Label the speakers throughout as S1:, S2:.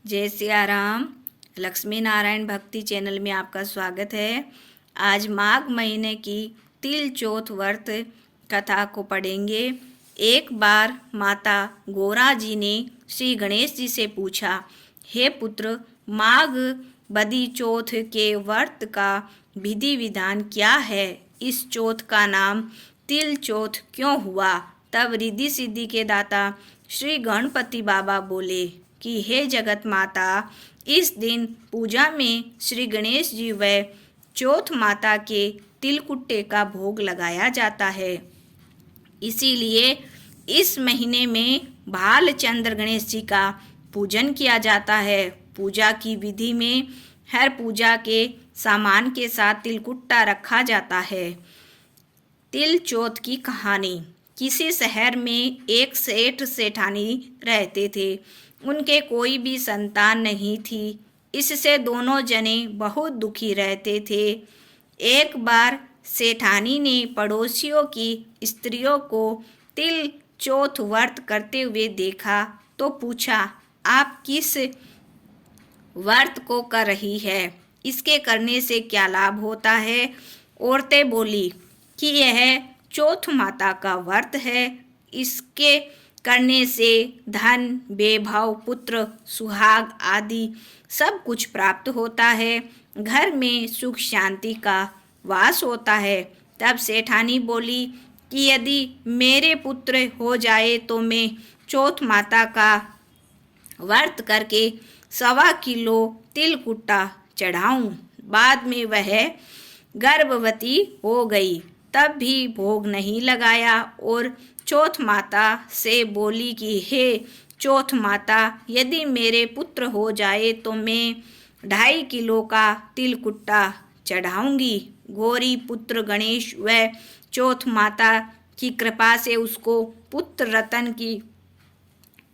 S1: जय सिया राम। लक्ष्मी नारायण भक्ति चैनल में आपका स्वागत है। आज माघ महीने की तिल चौथ व्रत कथा को पढ़ेंगे। एक बार माता गोरा जी ने श्री गणेश जी से पूछा, हे पुत्र, माघ बदी चौथ के व्रत का विधि विधान क्या है? इस चौथ का नाम तिल चौथ क्यों हुआ? तब रिद्धि सिद्धि के दाता श्री गणपति बाबा बोले कि हे जगत माता, इस दिन पूजा में श्री गणेश जी व चौथ माता के तिलकुट्टे का भोग लगाया जाता है। इसीलिए इस महीने में भालचंद्र गणेश जी का पूजन किया जाता है। पूजा की विधि में हर पूजा के सामान के साथ तिलकुट्टा रखा जाता है। तिल चौथ की कहानी। किसी शहर में एक सेठ सेठानी रहते थे। उनके कोई भी संतान नहीं थी। इससे दोनों जने बहुत दुखी रहते थे। एक बार सेठानी ने पड़ोसियों की स्त्रियों को तिल चौथ व्रत करते हुए देखा तो पूछा, आप किस व्रत को कर रही है? इसके करने से क्या लाभ होता है? औरतें बोली कि यह चौथ माता का व्रत है। इसके करने से धन, वैभव, पुत्र, सुहाग आदि सब कुछ प्राप्त होता है। घर में सुख शांति का वास होता है। तब सेठानी बोली कि यदि मेरे पुत्र हो जाए तो मैं चौथ माता का व्रत करके 1.25 किलो तिलकुट्टा चढ़ाऊं। बाद में वह गर्भवती हो गई, तब भी भोग नहीं लगाया और चौथ माता से बोली कि हे चौथ माता, यदि मेरे पुत्र हो जाए तो मैं 2.5 किलो का तिलकुट्टा चढ़ाऊंगी। गौरी पुत्र गणेश व चौथ माता की कृपा से उसको पुत्र रतन की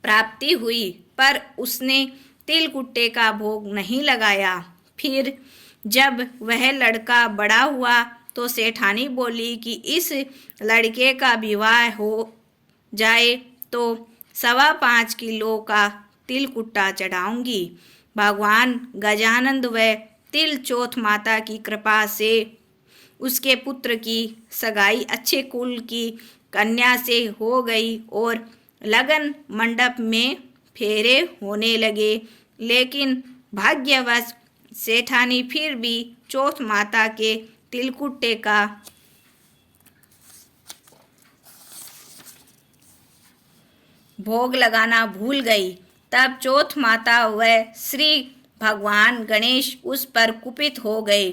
S1: प्राप्ति हुई, पर उसने तिलकुट्टे का भोग नहीं लगाया। फिर जब वह लड़का बड़ा हुआ तो सेठानी बोली कि इस लड़के का विवाह हो जाए तो 5.25 किलो का तिलकुट्टा चढ़ाऊंगी। भगवान गजानंद व तिल चौथ माता की कृपा से उसके पुत्र की सगाई अच्छे कुल की कन्या से हो गई और लगन मंडप में फेरे होने लगे। लेकिन भाग्यवश सेठानी फिर भी चौथ माता के तिलकुट्टे का भोग लगाना भूल गई। तब चौथ माता व श्री भगवान गणेश उस पर कुपित हो गए।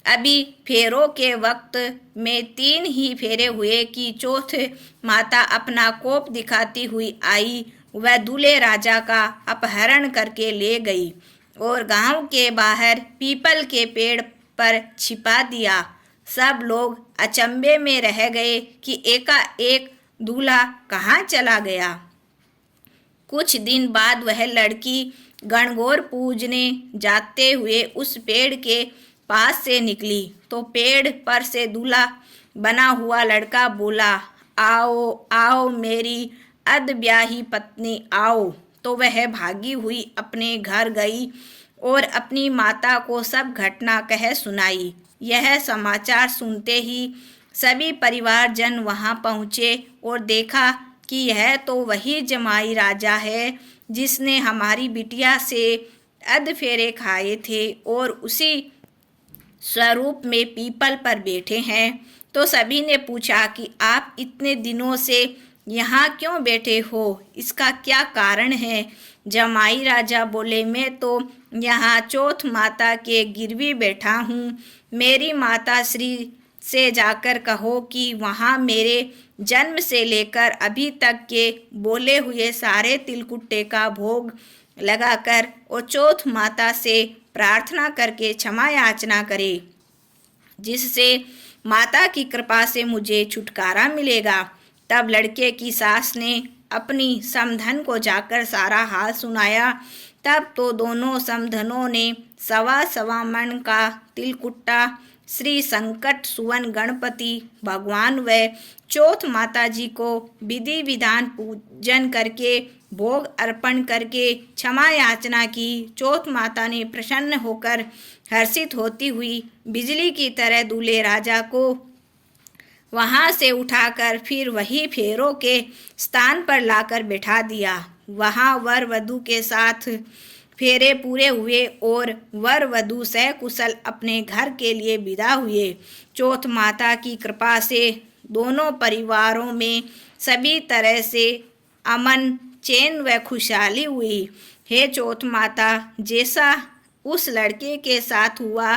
S1: अभी फेरों के वक्त में 3 ही फेरे हुए कि चौथ माता अपना कोप दिखाती हुई आई। वह दूल्हे राजा का अपहरण करके ले गई और गांव के बाहर पीपल के पेड़ पर छिपा दिया। सब लोग अचंभे में रह गए कि एकाएक दूल्हा कहाँ चला गया। कुछ दिन बाद वह लड़की गणगौर पूजने जाते हुए उस पेड़ के पास से निकली तो पेड़ पर से दूल्हा बना हुआ लड़का बोला, आओ आओ मेरी अधब्याही पत्नी आओ। तो वह भागी हुई अपने घर गई और अपनी माता को सब घटना कह सुनाई। यह समाचार सुनते ही सभी परिवारजन वहां पहुँचे और देखा कि यह तो वही जमाई राजा है जिसने हमारी बिटिया से अध फेरे खाए थे और उसी स्वरूप में पीपल पर बैठे हैं। तो सभी ने पूछा कि आप इतने दिनों से यहाँ क्यों बैठे हो? इसका क्या कारण है? जमाई राजा बोले, मैं तो यहाँ चौथ माता के गिरवी बैठा हूँ। मेरी माता श्री से जाकर कहो कि वहाँ मेरे जन्म से लेकर अभी तक के बोले हुए सारे तिलकुट्टे का भोग लगाकर और चौथ माता से प्रार्थना करके क्षमा याचना करे, जिससे माता की कृपा से मुझे छुटकारा मिलेगा। तब लड़के की सास ने अपनी समधन को जाकर सारा हाल सुनाया। तब तो दोनों समधनों ने 1.25 मन का तिलकुट्टा श्री संकट सुवन गणपति भगवान व चौथ माता जी को विधि विधान पूजन करके भोग अर्पण करके क्षमा याचना की। चौथ माता ने प्रसन्न होकर हर्षित होती हुई बिजली की तरह दूल्हे राजा को वहां से उठाकर फिर वही फेरों के स्थान पर लाकर बिठा दिया। वहां वर वधू के साथ फेरे पूरे हुए और वर वधू सकुशल अपने घर के लिए विदा हुए। चौथ माता की कृपा से दोनों परिवारों में सभी तरह से अमन, चैन व खुशहाली हुई। हे चौथ माता, जैसा उस लड़के के साथ हुआ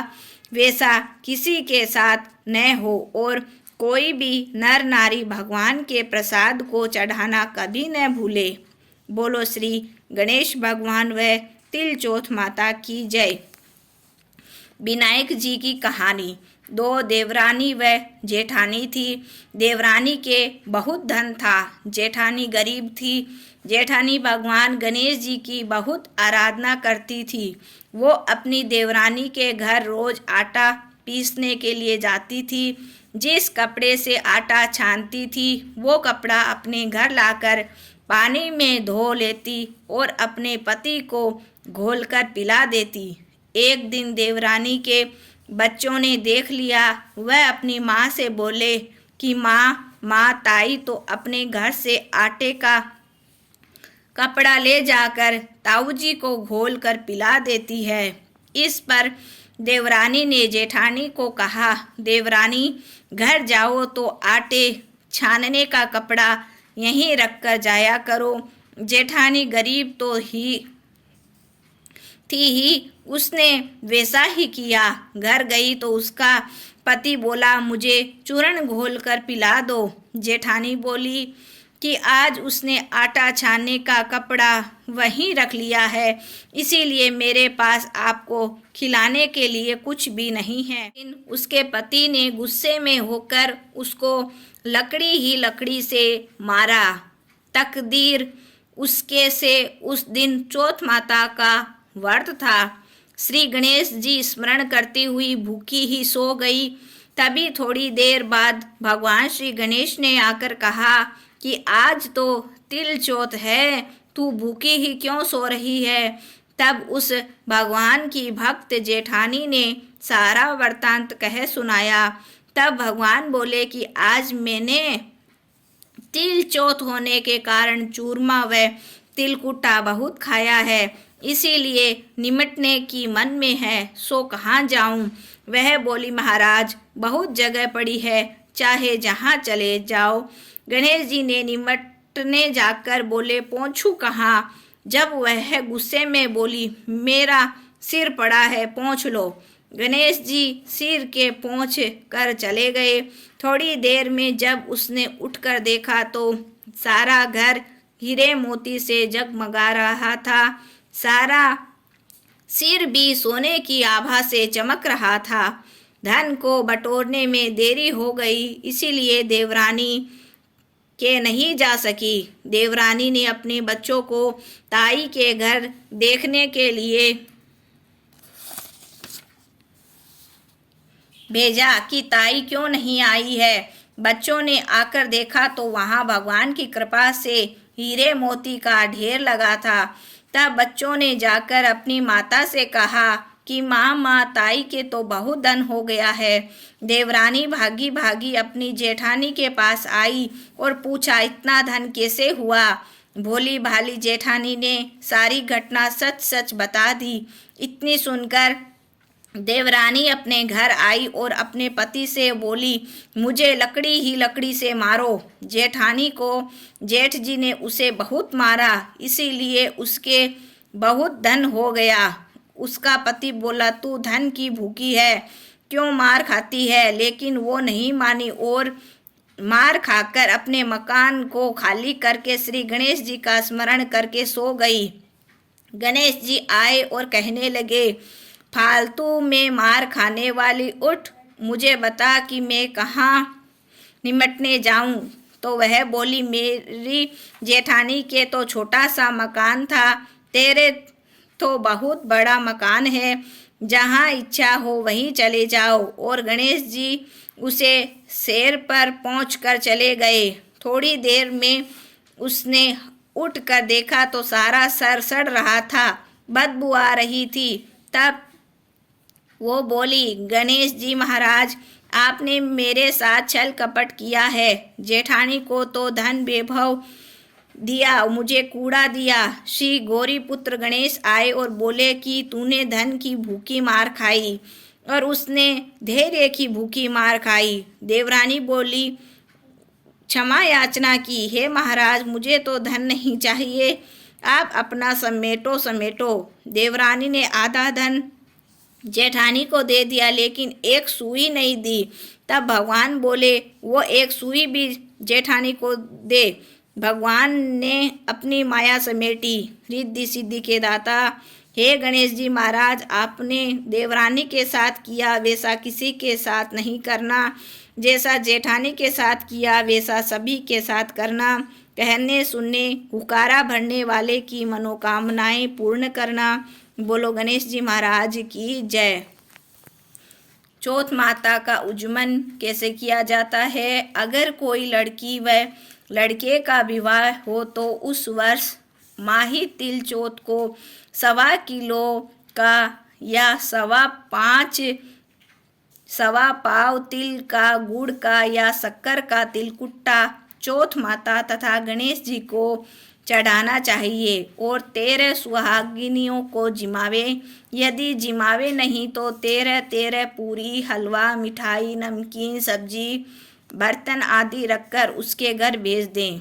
S1: वैसा किसी के साथ न हो और कोई भी नर नारी भगवान के प्रसाद को चढ़ाना कभी न भूले। बोलो श्री गणेश भगवान व तिल चौथ माता की जय। विनायक जी की कहानी। दो देवरानी व जेठानी थी। देवरानी के बहुत धन था, जेठानी गरीब थी। जेठानी भगवान गणेश जी की बहुत आराधना करती थी। वो अपनी देवरानी के घर रोज आटा पीसने के लिए जाती थी। जिस कपड़े से आटा छानती थी वो कपड़ा अपने घर लाकर पानी में धो लेती और अपने पति को घोलकर पिला देती। एक दिन देवरानी के बच्चों ने देख लिया। वह अपनी माँ से बोले कि माँ ताई तो अपने घर से आटे का कपड़ा ले जाकर ताऊजी को घोल कर पिला देती है। इस पर देवरानी ने जेठानी को कहा, देवरानी घर जाओ तो आटे छानने का कपड़ा यहीं रख कर जाया करो। जेठानी गरीब तो ही थी, उसने वैसा ही किया। घर गई तो उसका पति बोला, मुझे चूर्ण घोल कर पिला दो। जेठानी बोली कि आज उसने आटा छानने का कपड़ा वहीं रख लिया है, इसीलिए मेरे पास आपको खिलाने के लिए कुछ भी नहीं है। लेकिन उसके पति ने गुस्से में होकर उसको लकड़ी ही लकड़ी से मारा। तकदीर उसके से उस दिन चौथ माता का व्रत था। श्री गणेश जी स्मरण करती हुई भूखी ही सो गई। तभी थोड़ी देर बाद भगवान श्री गणेश ने आकर कहा कि आज तो तिल चौथ है, तू भूखी ही क्यों सो रही है। तब उस भगवान की भक्त जेठानी ने सारा वृत्तांत कह सुनाया। तब भगवान बोले कि आज मैंने तिल चौथ होने के कारण चूरमा व तिलकुटा बहुत खाया है, इसीलिए निमटने की मन में है, सो कहाँ जाऊं। वह बोली, महाराज बहुत जगह पड़ी है, चाहे जहाँ चले जाओ। गणेश जी ने निमटने जाकर बोले, पहुँचूं कहाँ। जब वह गुस्से में बोली, मेरा सिर पड़ा है, पहुँच लो। गणेश जी सिर के पहुँच कर चले गए। थोड़ी देर में जब उसने उठकर देखा तो सारा घर हीरे मोती से जगमगा रहा था। सारा सिर भी सोने की आभा से चमक रहा था। धन को बटोरने में देरी हो गई, इसीलिए देवरानी के नहीं जा सकी। देवरानी ने अपने बच्चों को ताई के घर देखने के लिए भेजा कि ताई क्यों नहीं आई है। बच्चों ने आकर देखा तो वहाँ भगवान की कृपा से हीरे मोती का ढेर लगा था। तब बच्चों ने जाकर अपनी माता से कहा कि माँ ताई के तो बहुत धन हो गया है। देवरानी भागी भागी अपनी जेठानी के पास आई और पूछा, इतना धन कैसे हुआ। भोली भाली जेठानी ने सारी घटना सच सच बता दी। इतनी सुनकर देवरानी अपने घर आई और अपने पति से बोली, मुझे लकड़ी ही लकड़ी से मारो। जेठानी को जेठ जी ने उसे बहुत मारा, इसीलिए उसके बहुत धन हो गया। उसका पति बोला, तू धन की भूखी है, क्यों मार खाती है। लेकिन वो नहीं मानी और मार खाकर अपने मकान को खाली करके श्री गणेश जी का स्मरण करके सो गई। गणेश जी आए और कहने लगे, फालतू में मार खाने वाली, उठ, मुझे बता कि मैं कहाँ निमटने जाऊं। तो वह बोली, मेरी जेठानी के तो छोटा सा मकान था, तेरे तो बहुत बड़ा मकान है, जहाँ इच्छा हो वहीं चले जाओ। और गणेश जी उसे शेर पर पहुंचकर चले गए। थोड़ी देर में उसने उठकर देखा तो सारा सर सड़ रहा था, बदबू आ रही थी। तब वो बोली, गणेश जी महाराज, आपने मेरे साथ छल कपट किया है। जेठानी को तो धन वैभव दिया, मुझे कूड़ा दिया। श्री गौरी पुत्र गणेश आए और बोले कि तूने धन की भूखी मार खाई और उसने धैर्य की भूखी मार खाई। देवरानी बोली, क्षमा याचना की, हे महाराज, मुझे तो धन नहीं चाहिए, आप अपना समेटो समेटो। देवरानी ने आधा धन जेठानी को दे दिया, लेकिन एक सुई नहीं दी। तब भगवान बोले, वो एक सुई भी जेठानी को दे। भगवान ने अपनी माया समेटी। रिद्धि सिद्धि के दाता, हे गणेश जी महाराज, आपने देवरानी के साथ किया वैसा किसी के साथ नहीं करना, जैसा जेठानी के साथ किया वैसा सभी के साथ करना। कहने सुनने हुकारा भरने वाले की मनोकामनाएं पूर्ण करना। बोलो गणेश जी महाराज की जय। चौथ माता का उज्जमन कैसे किया जाता है? अगर कोई लड़की व लड़के का विवाह हो तो उस वर्ष माही तिल चौथ को 1.25 किलो का या 1.25 पाव तिल का, गुड़ का या शक्कर का तिलकुट्टा चौथ माता तथा गणेश जी को चढ़ाना चाहिए और 13 सुहागिनियों को जिमावे। यदि जिमावे नहीं तो 13 पूरी, हलवा, मिठाई, नमकीन, सब्जी, बर्तन आदि रखकर उसके घर भेज दें।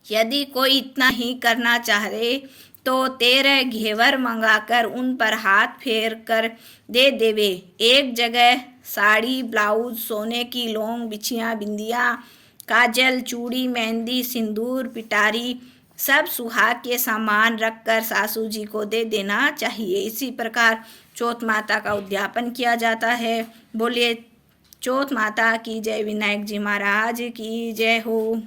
S1: यदि कोई इतना ही करना चाहे तो 13 घेवर मंगाकर उन पर हाथ फेर कर दे देवे। एक जगह साड़ी, ब्लाउज, सोने की लौंग, बिछिया, बिंदिया, काजल, चूड़ी, मेहंदी, सिंदूर, पिटारी, सब सुहाग के सामान रखकर सासू जी को दे देना चाहिए। इसी प्रकार चौथ माता का उद्यापन किया जाता है। बोलिए चौथ माता की जय, विनायक जी महाराज की जय हो।